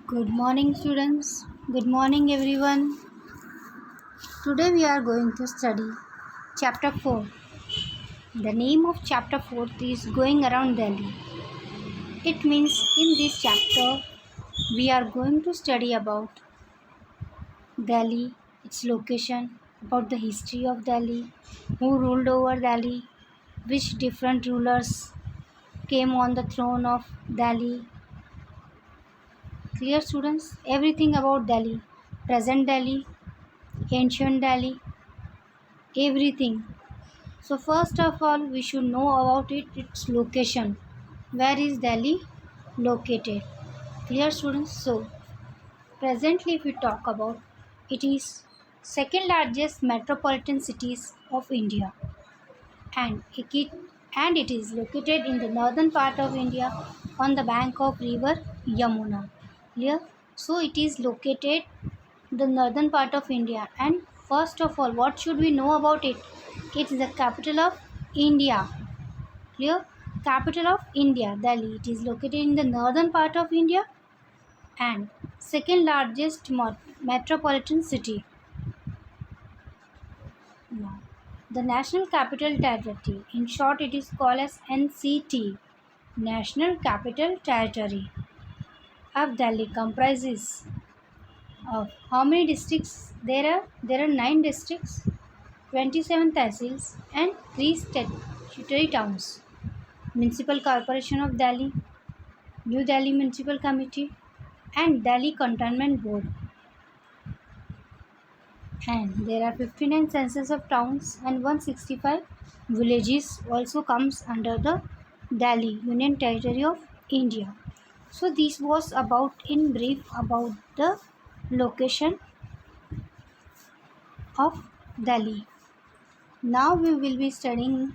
Good morning, students. Good morning, everyone. Today we are going to study chapter 4. The name of chapter 4 is Going Around Delhi. It means in this chapter we are going to study about Delhi, its location, about the history of Delhi, who ruled over Delhi, which different rulers came on the throne of Delhi. Clear, students? Everything about Delhi, present Delhi, ancient Delhi, everything. So first of all, we should know about its location. Where is Delhi located? Clear, students? So presently, if we talk about, it is second largest metropolitan cities of India, and it is located in the northern part of India on the bank of river Yamuna. Clear? So it is located the northern part of India, and first of all, what should we know about it? It is the capital of India. Clear? Capital of India, Delhi. It is located in the northern part of India and second largest metropolitan city. Now, the National Capital Territory. In short, it is called as NCT. National Capital Territory of Delhi comprises of how many districts there are? There are 9 districts, 27 tehsils, and 3 statutory towns. Municipal Corporation of Delhi, New Delhi Municipal Committee, and Delhi Cantonment Board. And there are 59 census of towns and 165 villages also comes under the Delhi Union Territory of India. So this was about in brief about the location of Delhi. Now we will be studying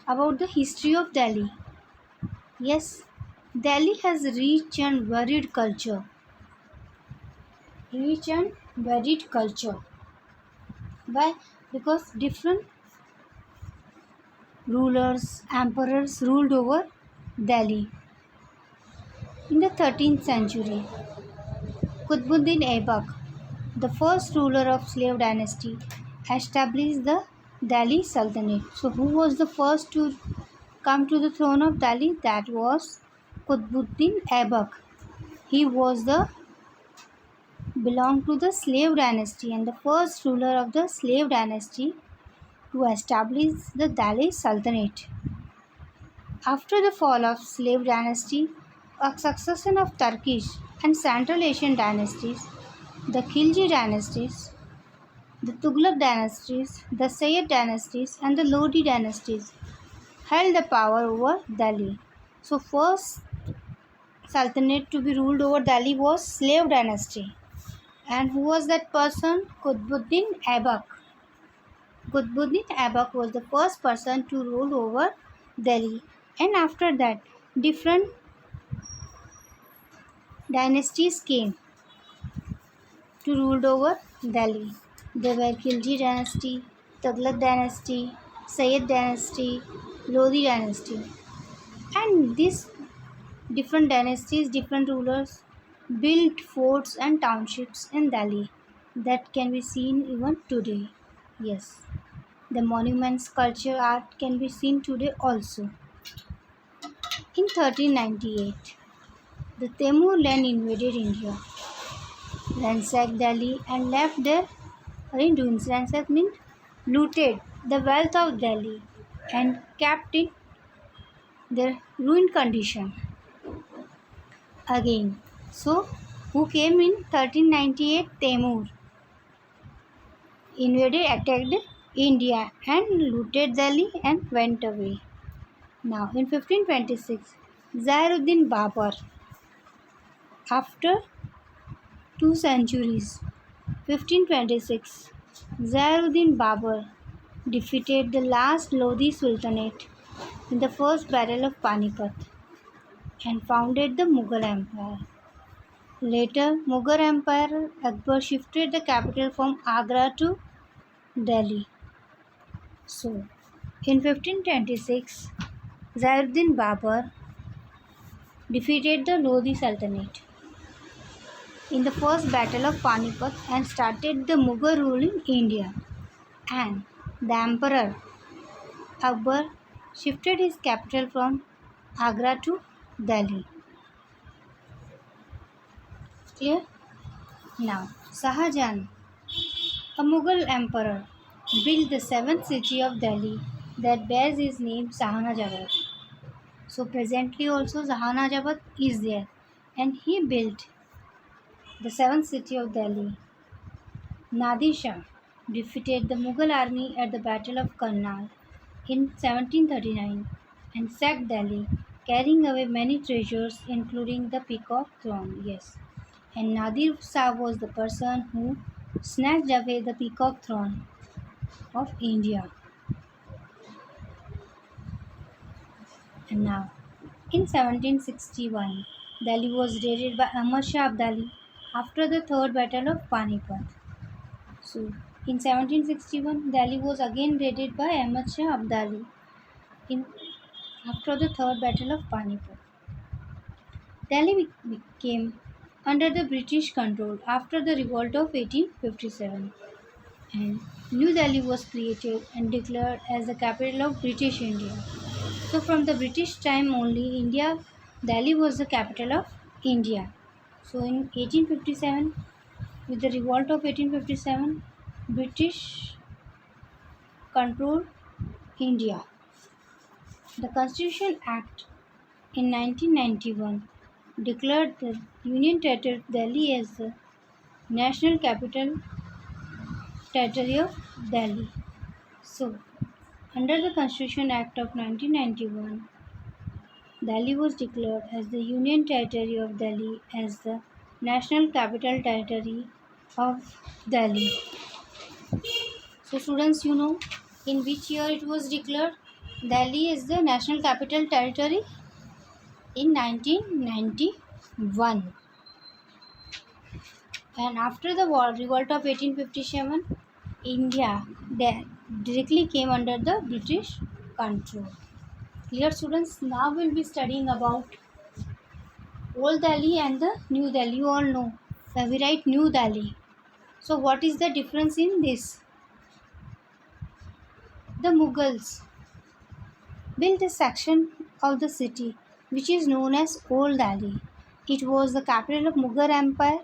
about the history of Delhi. Yes, Delhi has rich and varied culture. Rich and varied culture. Why? Because different rulers, emperors ruled over Delhi. In the 13th century, Qutbuddin Aibak, the first ruler of slave dynasty, established the Delhi Sultanate. So who was the first to come to the throne of Delhi? That was Qutbuddin Aibak. He was the belonged to the slave dynasty and the first ruler of the slave dynasty to establish the Delhi Sultanate. After the fall of slave dynasty, a succession of Turkish and Central Asian dynasties, the Khilji dynasties, the Tughlaq dynasties, the Sayyid dynasties, and the Lodi dynasties held the power over Delhi. So first sultanate to be ruled over Delhi was slave dynasty. And who was that person? Qutbuddin Aibak. Qutbuddin Aibak was the first person to rule over Delhi. And after that, different dynasties came to rule over Delhi. They were Khilji dynasty, Tughlaq dynasty, Sayyid dynasty, Lodi dynasty. And these different dynasties, different rulers built forts and townships in Delhi that can be seen even today. Yes, the monuments, culture, art can be seen today also. In 1398, the Temurlen invaded India, ransacked Delhi, and left their ruins. Ransacked means looted the wealth of Delhi and kept in their ruined condition again. So, who came in 1398? Temur invaded, attacked India, and looted Delhi and went away. Now, in 1526, Zairuddin Babur, after 2 centuries, 1526, Zairuddin Babur defeated the last Lodi Sultanate in the first battle of Panipat and founded the Mughal Empire. Later, Mughal Empire Akbar shifted the capital from Agra to Delhi. So, in 1526, Zainuddin Babur defeated the Lodi Sultanate in the first battle of Panipat and started the Mughal rule in India. And the Emperor Akbar shifted his capital from Agra to Delhi. Clear? Now, Shah Jahan, a Mughal emperor, built the seventh city of Delhi that bears his name Jahanabad. So presently also Jahanabad is there, and he built the seventh city of Delhi. Nadir Shah defeated the Mughal army at the Battle of Karnal in 1739 and sacked Delhi, carrying away many treasures including the peacock throne. Yes, and Nadir Shah was the person who snatched away the peacock throne of India. And now, in 1761, Delhi was raided by Ahmad Shah Abdali after the Third Battle of Panipat. So, in 1761, Delhi was again raided by Ahmad Shah Abdali in, after the Third Battle of Panipat. Delhi became under the British control after the revolt of 1857, and New Delhi was created and declared as the capital of British India. So from the British time only, Delhi was the capital of India. So in 1857, with the revolt of 1857, British controlled India. The Constitution Act in 1991 declared the Union Territory of Delhi as the National Capital Territory of Delhi. So, under the Constitution Act of 1991, Delhi was declared as the Union Territory of Delhi as the National Capital Territory of Delhi. So students, you know in which year it was declared Delhi is the National Capital Territory? In 1991. And after the revolt of 1857, India directly came under the British control. Clear students? Now we'll be studying about Old Delhi and the New Delhi. You all know that we write New Delhi. So what is the difference in this? The Mughals built a section of the city which is known as Old Delhi. It was the capital of Mughal Empire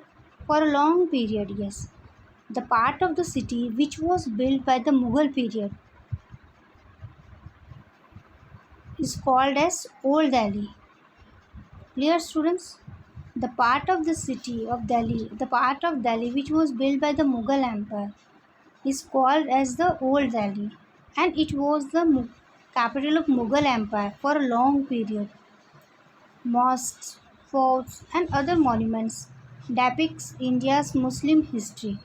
for a long period. Yes, the part of the city which was built by the Mughal period is called as Old Delhi. Clear students? The part of the city of Delhi, the part of Delhi which was built by the Mughal Empire is called as the Old Delhi, and it was the capital of Mughal Empire for a long period. Mosques, forts and other monuments depicts India's Muslim history.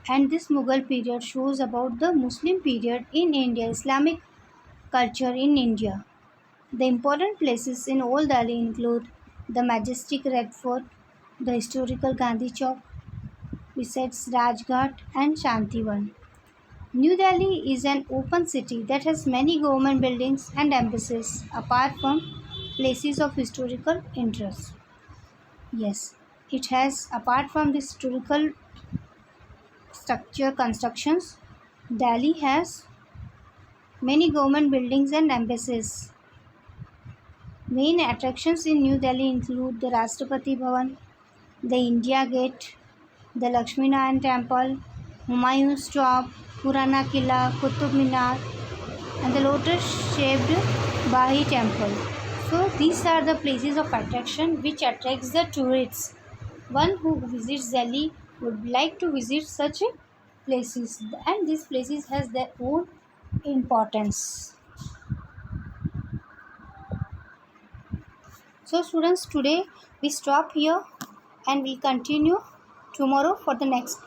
And this Mughal period shows about the Muslim period in India, Islamic culture in India. The important places in Old Delhi include the majestic Red Fort, the historical Gandhi Chowk, besides Rajghat and Shantivan. New Delhi is an open city that has many government buildings and embassies apart from places of historical interest. Yes, it has, apart from the historical structure constructions, Delhi has many government buildings and embassies. Main attractions in New Delhi include the Rashtrapati Bhavan, the India Gate, the Lakshmi Narayan Temple, Humayun's Tomb, Purana Killa, Qutub Minar, and the lotus-shaped Bahi Temple. So these are the places of attraction which attracts the tourists. One who visits Delhi would like to visit such places, and these places has their own importance. So students, today we stop here and we'll continue tomorrow for the next